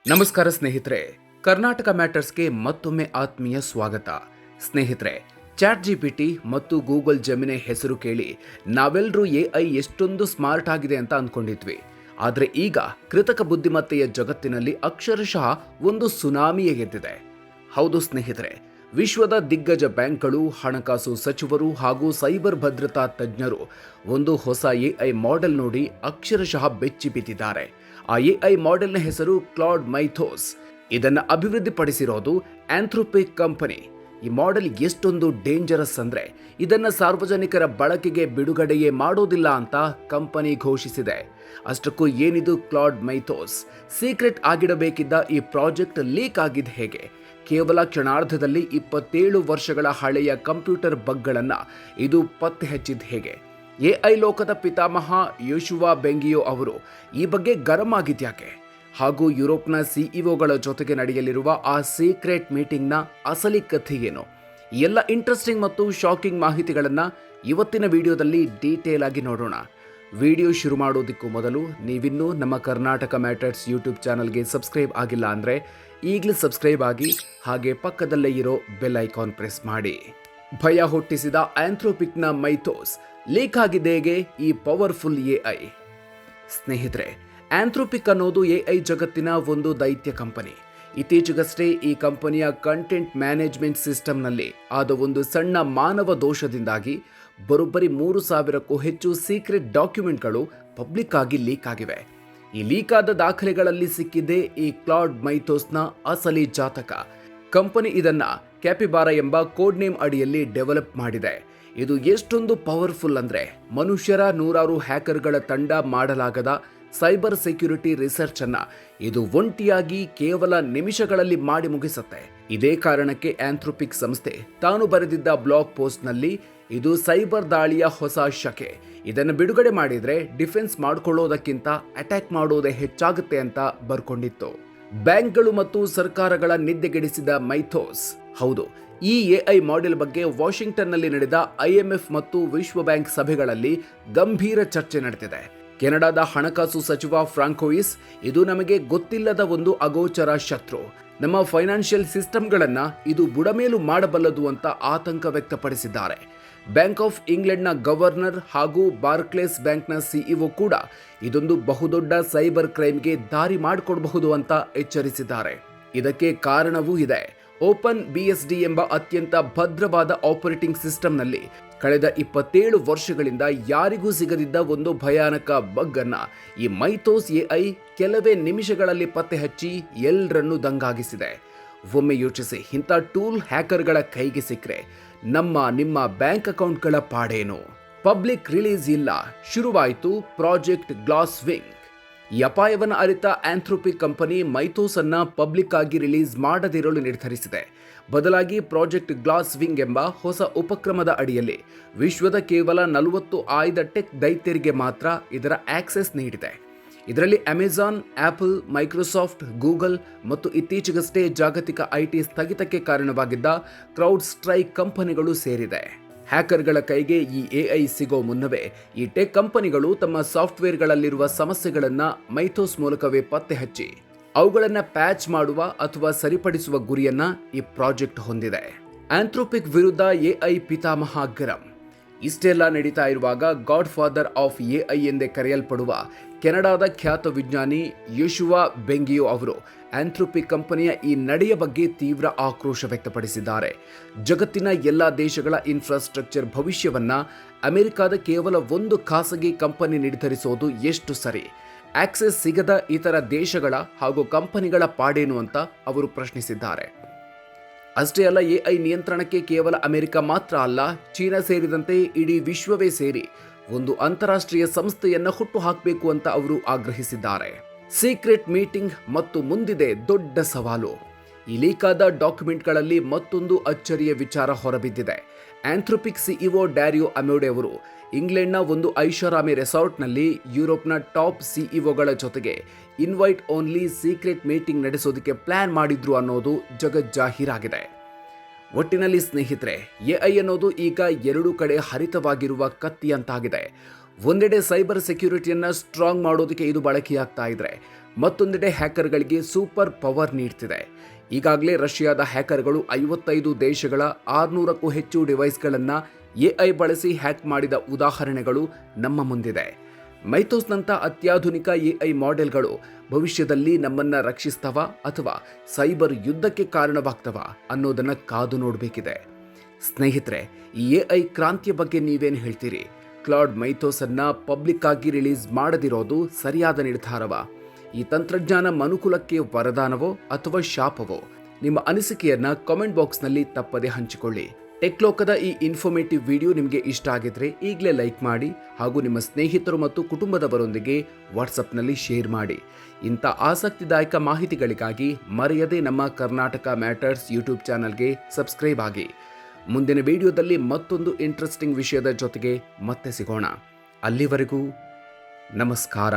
ನಮಸ್ಕಾರ ಸ್ನೇಹಿತರೆ, ಕರ್ನಾಟಕ ಮ್ಯಾಟರ್ಸ್ಗೆ ಮತ್ತೊಮ್ಮೆ ಆತ್ಮೀಯ ಸ್ವಾಗತ. ಸ್ನೇಹಿತರೆ, ಚಾಟ್ ಜಿಪಿಟಿ ಮತ್ತು ಗೂಗಲ್ ಜೆಮಿನಿ ಹೆಸರು ಕೇಳಿ ನಾವೆಲ್ಲರೂ ಎಐ ಎಷ್ಟೊಂದು ಸ್ಮಾರ್ಟ್ ಆಗಿದೆ ಅಂತ ಅಂದ್ಕೊಂಡಿದ್ವಿ. ಆದರೆ ಈಗ ಕೃತಕ ಬುದ್ಧಿಮತ್ತೆಯ ಜಗತ್ತಿನಲ್ಲಿ ಅಕ್ಷರಶಃ ಒಂದು ಸುನಾಮಿಯೇ ಎದ್ದಿದೆ. ಹೌದು ಸ್ನೇಹಿತರೆ, ವಿಶ್ವದ ದಿಗ್ಗಜ ಬ್ಯಾಂಕ್ಗಳು, ಹಣಕಾಸು ಸಚಿವರು ಹಾಗೂ ಸೈಬರ್ ಭದ್ರತಾ ತಜ್ಞರು ಒಂದು ಹೊಸ ಎಐ ಮಾಡೆಲ್ ನೋಡಿ ಅಕ್ಷರಶಃ ಬೆಚ್ಚಿ ಬಿದ್ದಿದ್ದಾರೆ. ಆ ಎಐ ಮಾಡೆಲ್ನ ಹೆಸರು ಕ್ಲಾಡ್ ಮೈಥೋಸ್. ಇದನ್ನು ಅಭಿವೃದ್ಧಿಪಡಿಸಿರೋದು ಆಂಥ್ರೋಪಿಕ್ ಕಂಪನಿ. ಈ ಮಾಡೆಲ್ ಎಷ್ಟೊಂದು ಡೇಂಜರಸ್ ಅಂದ್ರೆ ಇದನ್ನ ಸಾರ್ವಜನಿಕರ ಬಳಕೆಗೆ ಬಿಡುಗಡೆಯೇ ಮಾಡೋದಿಲ್ಲ ಅಂತ ಕಂಪನಿ ಘೋಷಿಸಿದೆ. ಅಷ್ಟಕ್ಕೂ ಏನಿದು ಕ್ಲಾಡ್ ಮೈಥೋಸ್? ಸೀಕ್ರೆಟ್ ಆಗಿಡಬೇಕಿದ್ದ ಈ ಪ್ರಾಜೆಕ್ಟ್ ಲೀಕ್ ಆಗಿದ್ದು ಹೇಗೆ? ಕೇವಲ ಕ್ಷಣಾರ್ಧದಲ್ಲಿ 27 ವರ್ಷಗಳ ಹಳೆಯ ಕಂಪ್ಯೂಟರ್ ಬಗ್ಗಳನ್ನು ಇದು ಪತ್ತೆ ಹಚ್ಚಿದ್ದು ಹೇಗೆ? ಎಐ ಲೋಕದ ಪಿತಾಮಹ ಯೋಶುವಾ ಬೆಂಗಿಯೋ ಅವರು ಈ ಬಗ್ಗೆ ಗರಂ ಆಗಿದ್ಯಾಕೆ? ಹಾಗೂ ಯುರೋಪ್ನ ಸಿಇಒಗಳ ಜೊತೆಗೆ ನಡೆಯಲಿರುವ ಆ ಸೀಕ್ರೆಟ್ ಮೀಟಿಂಗ್ನ ಅಸಲಿ ಕಥೆ ಏನು? ಎಲ್ಲ ಇಂಟ್ರೆಸ್ಟಿಂಗ್ ಮತ್ತು ಶಾಕಿಂಗ್ ಮಾಹಿತಿಗಳನ್ನು ಇವತ್ತಿನ ವಿಡಿಯೋದಲ್ಲಿ ಡೀಟೇಲ್ ಆಗಿ ನೋಡೋಣ. ವಿಡಿಯೋ ಶುರು ಮಾಡೋದಕ್ಕೂ ಮೊದಲು ನೀವಿನ್ನೂ ನಮ್ಮ ಕರ್ನಾಟಕ ಮ್ಯಾಟರ್ಸ್ ಯೂಟ್ಯೂಬ್ ಚಾನಲ್ಗೆ ಸಬ್ಸ್ಕ್ರೈಬ್ ಆಗಿಲ್ಲ ಅಂದರೆ ಈಗಲೇ ಸಬ್ಸ್ಕ್ರೈಬ್ ಆಗಿ, ಹಾಗೆ ಪಕ್ಕದಲ್ಲೇ ಇರೋ ಬೆಲ್ ಐಕಾನ್ ಪ್ರೆಸ್ ಮಾಡಿ. ಭಯ ಹುಟ್ಟಿಸಿದ ಆಂಥ್ರೋಪಿಕ್ನ ಮೈಥೋಸ್ ಲೀಕ್ ಆಗಿದೆ ಹೇಗೆ? ಈ ಪವರ್ಫುಲ್ ಎಐ. ಸ್ನೇಹಿತರೆ, ಆಂಥ್ರೋಪಿಕ್ ಅನ್ನೋದು ಎಐ ಜಗತ್ತಿನ ಒಂದು ದೈತ್ಯ ಕಂಪನಿ. ಇತ್ತೀಚೆಗಷ್ಟೇ ಈ ಕಂಪನಿಯ ಕಂಟೆಂಟ್ ಮ್ಯಾನೇಜ್ಮೆಂಟ್ ಸಿಸ್ಟಮ್ನಲ್ಲಿ ಆದ ಒಂದು ಸಣ್ಣ ಮಾನವ ದೋಷದಿಂದಾಗಿ ಬರೋಬ್ಬರಿ 3,000ಕ್ಕೂ ಹೆಚ್ಚು ಸೀಕ್ರೆಟ್ ಡಾಕ್ಯುಮೆಂಟ್ಗಳು ಪಬ್ಲಿಕ್ ಆಗಿ ಲೀಕ್ ಆಗಿವೆ. ಈ ಲೀಕ್ ಆದ ದಾಖಲೆಗಳಲ್ಲಿ ಸಿಕ್ಕಿದೆ ಈ ಕ್ಲಾಡ್ ಮೈಥೋಸ್ನ ಅಸಲಿ ಜಾತಕ. ಕಂಪನಿ ಇದನ್ನ ಕ್ಯಾಪಿಬಾರಾ ಎಂಬ ಕೋಡ್ ನೇಮ್ ಅಡಿಯಲ್ಲಿ ಡೆವಲಪ್ ಮಾಡಿದೆ. ಇದು ಎಷ್ಟೊಂದು ಪವರ್ಫುಲ್ ಅಂದ್ರೆ ಮನುಷ್ಯರ 100 ಹ್ಯಾಕರ್ಗಳ ತಂಡ ಮಾಡಲಾಗದ ಸೈಬರ್ ಸೆಕ್ಯುರಿಟಿ ರಿಸರ್ಚ್ ಅನ್ನ ಇದು ಒಂಟಿಯಾಗಿ ಕೇವಲ ನಿಮಿಷಗಳಲ್ಲಿ ಮಾಡಿ ಮುಗಿಸುತ್ತೆ. ಇದೇ ಕಾರಣಕ್ಕೆ ಆಂಥ್ರೋಪಿಕ್ ಸಂಸ್ಥೆ ತಾನು ಬರೆದಿದ್ದ ಬ್ಲಾಗ್ ಪೋಸ್ಟ್ನಲ್ಲಿ ಇದು ಸೈಬರ್ ದಾಳಿಯ ಹೊಸ ಶಕೆ, ಇದನ್ನು ಬಿಡುಗಡೆ ಮಾಡಿದ್ರೆ ಡಿಫೆನ್ಸ್ ಮಾಡಿಕೊಳ್ಳೋದಕ್ಕಿಂತ ಅಟ್ಯಾಕ್ ಮಾಡೋದೇ ಹೆಚ್ಚಾಗುತ್ತೆ ಅಂತ ಬರ್ಕೊಂಡಿತ್ತು. ಬ್ಯಾಂಕ್ಗಳು ಮತ್ತು ಸರ್ಕಾರಗಳ ನಿದ್ದೆಗೆಡಿಸಿದ ಮೈಥೋಸ್. ಹೌದು, ಈ ಎಐ ಮಾಡೆಲ್ ಬಗ್ಗೆ ವಾಷಿಂಗ್ಟನ್ನಲ್ಲಿ ನಡೆದ IMF ಮತ್ತು ವಿಶ್ವ ಬ್ಯಾಂಕ್ ಸಭೆಗಳಲ್ಲಿ ಗಂಭೀರ ಚರ್ಚೆ ನಡೆದಿದೆ. ಕೆನಡಾದ ಹಣಕಾಸು ಸಚಿವ ಫ್ರಾಂಕೋಯಿಸ್ ಇದು ನಮಗೆ ಗೊತ್ತಿಲ್ಲದ ಒಂದು ಅಗೋಚರ ಶತ್ರು, ನಮ್ಮ ಫೈನಾನ್ಷಿಯಲ್ ಸಿಸ್ಟಮ್ಗಳನ್ನು ಇದು ಬುಡಮೇಲು ಮಾಡಬಲ್ಲದು ಅಂತ ಆತಂಕ ವ್ಯಕ್ತಪಡಿಸಿದ್ದಾರೆ. ಬ್ಯಾಂಕ್ ಆಫ್ ಇಂಗ್ಲೆಂಡ್ನ ಗವರ್ನರ್ ಹಾಗೂ ಬಾರ್ಕ್ಲೇಸ್ ಬ್ಯಾಂಕ್ನ ಸಿಇಒ ಕೂಡ ಇದೊಂದು ಬಹುದೊಡ್ಡ ಸೈಬರ್ ಕ್ರೈಮ್ಗೆ ದಾರಿ ಮಾಡಿಕೊಡಬಹುದು ಅಂತ ಎಚ್ಚರಿಸಿದ್ದಾರೆ. ಇದಕ್ಕೆ ಕಾರಣವೂ ಇದೆ. ಓಪನ್ BSD ಎಂಬ ಅತ್ಯಂತ ಭದ್ರವಾದ ಆಪರೇಟಿಂಗ್ ಸಿಸ್ಟಮ್ನಲ್ಲಿ ಕಳೆದ 27 ವರ್ಷಗಳಿಂದ ಯಾರಿಗೂ ಸಿಗದಿದ್ದ ಒಂದು ಭಯಾನಕ ಬಗ್ ಅನ್ನ ಈ ಮೈಥೋಸ್ ಎಐ ಕೆಲವೇ ನಿಮಿಷಗಳಲ್ಲಿ ಪತ್ತೆ ಹಚ್ಚಿ ಎಲ್ಲರನ್ನೂ ದಂಗಾಗಿಸಿದೆ. ಒಮ್ಮೆ ಯೋಚಿಸಿ, ಇಂಥ ಟೂಲ್ ಹ್ಯಾಕರ್ಗಳ ಕೈಗೆ ಸಿಕ್ಕರೆ ನಿಮ್ಮ ಬ್ಯಾಂಕ್ ಅಕೌಂಟ್ಗಳ ಪಾಡೇನು? ಪಬ್ಲಿಕ್ ರಿಲೀಸ್ ಇಲ್ಲ, ಶುರುವಾಯಿತು ಪ್ರಾಜೆಕ್ಟ್ ಗ್ಲಾಸ್ ವಿಂಗ್. ಈ ಅಪಾಯವನ್ನು ಅರಿತ ಆಂಥ್ರೋಪಿಕ್ ಕಂಪನಿ ಮೈಥೋಸ್ ಅನ್ನ ಪಬ್ಲಿಕ್ ಆಗಿ ರಿಲೀಸ್ ಮಾಡದಿರಲು ನಿರ್ಧರಿಸಿದೆ. ಬದಲಾಗಿ ಪ್ರಾಜೆಕ್ಟ್ ಗ್ಲಾಸ್ ವಿಂಗ್ ಎಂಬ ಹೊಸ ಉಪಕ್ರಮದ ಅಡಿಯಲ್ಲಿ ವಿಶ್ವದ ಕೇವಲ 40 ಆಯ್ದ ಟೆಕ್ ದೈತ್ಯರಿಗೆ ಮಾತ್ರ ಇದರ ಆಕ್ಸೆಸ್ ನೀಡಿದೆ. ಇದರಲ್ಲಿ ಅಮೆಜಾನ್, ಆಪಲ್, ಮೈಕ್ರೋಸಾಫ್ಟ್, ಗೂಗಲ್ ಮತ್ತು ಇತ್ತೀಚೆಗಷ್ಟೇ ಜಾಗತಿಕ IT ಸ್ಥಗಿತಕ್ಕೆ ಕಾರಣವಾಗಿದ್ದ ಕ್ರೌಡ್ ಸ್ಟ್ರೈಕ್ ಕಂಪನಿಗಳು ಸೇರಿದೆ. ಹ್ಯಾಕರ್ಗಳ ಕೈಗೆ ಈ ಎಐ ಸಿಗೋ ಮುನ್ನವೇ ಈ ಟೆಕ್ ಕಂಪನಿಗಳು ತಮ್ಮ ಸಾಫ್ಟ್ವೇರ್ಗಳಲ್ಲಿರುವ ಸಮಸ್ಯೆಗಳನ್ನು ಮೈಥೋಸ್ ಮೂಲಕವೇ ಪತ್ತೆ ಹಚ್ಚಿ ಅವುಗಳನ್ನು ಪ್ಯಾಚ್ ಮಾಡುವ ಅಥವಾ ಸರಿಪಡಿಸುವ ಗುರಿಯನ್ನ ಈ ಪ್ರಾಜೆಕ್ಟ್ ಹೊಂದಿದೆ. ಆಂಥ್ರೋಪಿಕ್ ವಿರುದ್ಧ ಎಐ ಪಿತಾಮಹ ಗರಂ. ಇಷ್ಟೆಲ್ಲ ನಡೀತಾ ಇರುವಾಗ ಗಾಡ್ ಫಾದರ್ ಆಫ್ ಎಐ ಎಂದೇ ಕರೆಯಲ್ಪಡುವ ಕೆನಡಾದ ಖ್ಯಾತ ವಿಜ್ಞಾನಿ ಯೋಶುವಾ ಬೆಂಗಿಯೋ ಅವರು ಆಂಥ್ರೋಪಿಕ್ ಕಂಪನಿಯ ಈ ನಡೆಯ ಬಗ್ಗೆ ತೀವ್ರ ಆಕ್ರೋಶ ವ್ಯಕ್ತಪಡಿಸಿದ್ದಾರೆ. ಜಗತ್ತಿನ ಎಲ್ಲ ದೇಶಗಳ ಇನ್ಫ್ರಾಸ್ಟ್ರಕ್ಚರ್ ಭವಿಷ್ಯವನ್ನ ಅಮೆರಿಕದ ಕೇವಲ ಒಂದು ಖಾಸಗಿ ಕಂಪನಿ ನಿರ್ಧರಿಸೋದು ಎಷ್ಟು ಸರಿ? ಆಕ್ಸೆಸ್ ಸಿಗದ ಇತರ ದೇಶಗಳ ಹಾಗೂ ಕಂಪನಿಗಳ ಪಾಡೇನು ಅಂತ ಅವರು ಪ್ರಶ್ನಿಸಿದ್ದಾರೆ. ಅಷ್ಟೇ ಅಲ್ಲ, ಎಐ ನಿಯಂತ್ರಣಕ್ಕೆ ಕೇವಲ ಅಮೆರಿಕ ಮಾತ್ರ ಅಲ್ಲ, ಚೀನಾ ಸೇರಿದಂತೆ ಇಡೀ ವಿಶ್ವವೇ ಸೇರಿ ಒಂದು ಅಂತಾರಾಷ್ಟ್ರೀಯ ಸಂಸ್ಥೆಯನ್ನ ಹುಟ್ಟು ಹಾಕಬೇಕು ಅಂತ ಅವರು ಆಗ್ರಹಿಸಿದ್ದಾರೆ. ಸೀಕ್ರೆಟ್ ಮೀಟಿಂಗ್ ಮತ್ತು ಮುಂದಿದೆ ದೊಡ್ಡ ಸವಾಲು. ಈ ಲೀಕಾದ ಡಾಕ್ಯುಮೆಂಟ್ಗಳಲ್ಲಿ ಮತ್ತೊಂದು ಅಚ್ಚರಿಯ ವಿಚಾರ ಹೊರಬಿದ್ದಿದೆ. ಆಂಥ್ರೋಪಿಕ್ ಸಿಇಒ ಡ್ಯಾರಿಯೋ ಅಮೋಡೆ ಅವರು ಇಂಗ್ಲೆಂಡ್ನ ಒಂದು ಐಷಾರಾಮಿ ರೆಸಾರ್ಟ್ನಲ್ಲಿ ಯುರೋಪ್ನ ಟಾಪ್ ಸಿಇಒಗಳ ಜೊತೆಗೆ ಇನ್ವೈಟ್ ಓನ್ಲಿ ಸೀಕ್ರೆಟ್ ಮೀಟಿಂಗ್ ನಡೆಸೋದಕ್ಕೆ ಪ್ಲಾನ್ ಮಾಡಿದ್ರು ಅನ್ನೋದು ಜಗಜ್ಜಾಹೀರಾಗಿದೆ. ಒಟ್ಟಿನಲ್ಲಿ ಸ್ನೇಹಿತರೆ, ಎಐ ಅನ್ನೋದು ಈಗ 2 ಕಡೆ ಹರಿತವಾಗಿರುವ ಕತ್ತಿಯಂತಾಗಿದೆ. ಒಂದೆಡೆ ಸೈಬರ್ ಸೆಕ್ಯೂರಿಟಿಯನ್ನು ಸ್ಟ್ರಾಂಗ್ ಮಾಡೋದಕ್ಕೆ ಇದು ಬಳಕೆಯಾಗ್ತಾ ಇದ್ರೆ, ಮತ್ತೊಂದೆಡೆ ಹ್ಯಾಕರ್ಗಳಿಗೆ ಸೂಪರ್ ಪವರ್ ನೀಡ್ತಿದೆ. ಈಗಾಗಲೇ ರಷ್ಯಾದ ಹ್ಯಾಕರ್ಗಳು 55 ದೇಶಗಳ 600ಕ್ಕೂ ಹೆಚ್ಚು ಡಿವೈಸ್ಗಳನ್ನು ಎಐ ಬಳಸಿ ಹ್ಯಾಕ್ ಮಾಡಿದ ಉದಾಹರಣೆಗಳು ನಮ್ಮ ಮುಂದಿದೆ. ಮೈಥೋಸ್ನಂಥ ಅತ್ಯಾಧುನಿಕ ಎಐ ಮಾಡೆಲ್ಗಳು ಭವಿಷ್ಯದಲ್ಲಿ ನಮ್ಮನ್ನು ರಕ್ಷಿಸ್ತವ ಅಥವಾ ಸೈಬರ್ ಯುದ್ಧಕ್ಕೆ ಕಾರಣವಾಗ್ತವ ಅನ್ನೋದನ್ನು ಕಾದು ನೋಡಬೇಕಿದೆ. ಸ್ನೇಹಿತರೆ, ಈ ಎಐ ಕ್ರಾಂತಿಯ ಬಗ್ಗೆ ನೀವೇನು ಹೇಳ್ತೀರಿ? ಕ್ಲಾಡ್ ಮೈಥೋಸ್ ಅನ್ನ ಪಬ್ಲಿಕ್ ಆಗಿ ರಿಲೀಸ್ ಮಾಡದಿರೋದು ಸರಿಯಾದ ನಿರ್ಧಾರವ? ಈ ತಂತ್ರಜ್ಞಾನ ಮನುಕುಲಕ್ಕೆ ವರದಾನವೋ ಅಥವಾ ಶಾಪವೋ? ನಿಮ್ಮ ಅನಿಸಿಕೆಯನ್ನ ಕಾಮೆಂಟ್ ಬಾಕ್ಸ್ನಲ್ಲಿ ತಪ್ಪದೆ ಹಂಚಿಕೊಳ್ಳಿ. ಟೆಕ್ ಲೋಕದ ಈ ಇನ್ಫಾರ್ಮೇಟಿವ್ ವಿಡಿಯೋ ನಿಮಗೆ ಇಷ್ಟ ಆಗಿದ್ರೆ ಈಗಲೇ ಲೈಕ್ ಮಾಡಿ ಹಾಗೂ ನಿಮ್ಮ ಸ್ನೇಹಿತರು ಮತ್ತು ಕುಟುಂಬದವರೊಂದಿಗೆ ವಾಟ್ಸಪ್ನಲ್ಲಿ ಶೇರ್ ಮಾಡಿ. ಇಂಥ ಆಸಕ್ತಿದಾಯಕ ಮಾಹಿತಿಗಳಿಗಾಗಿ ಮರೆಯದೆ ನಮ್ಮ ಕರ್ನಾಟಕ ಮ್ಯಾಟರ್ಸ್ ಯೂಟ್ಯೂಬ್ ಚಾನಲ್ಗೆ ಸಬ್ಸ್ಕ್ರೈಬ್ ಆಗಿ. ಮುಂದಿನ ವಿಡಿಯೋದಲ್ಲಿ ಮತ್ತೊಂದು ಇಂಟ್ರೆಸ್ಟಿಂಗ್ ವಿಷಯದ ಜೊತೆಗೆ ಮತ್ತೆ ಸಿಗೋಣ. ಅಲ್ಲಿವರೆಗೂ ನಮಸ್ಕಾರ.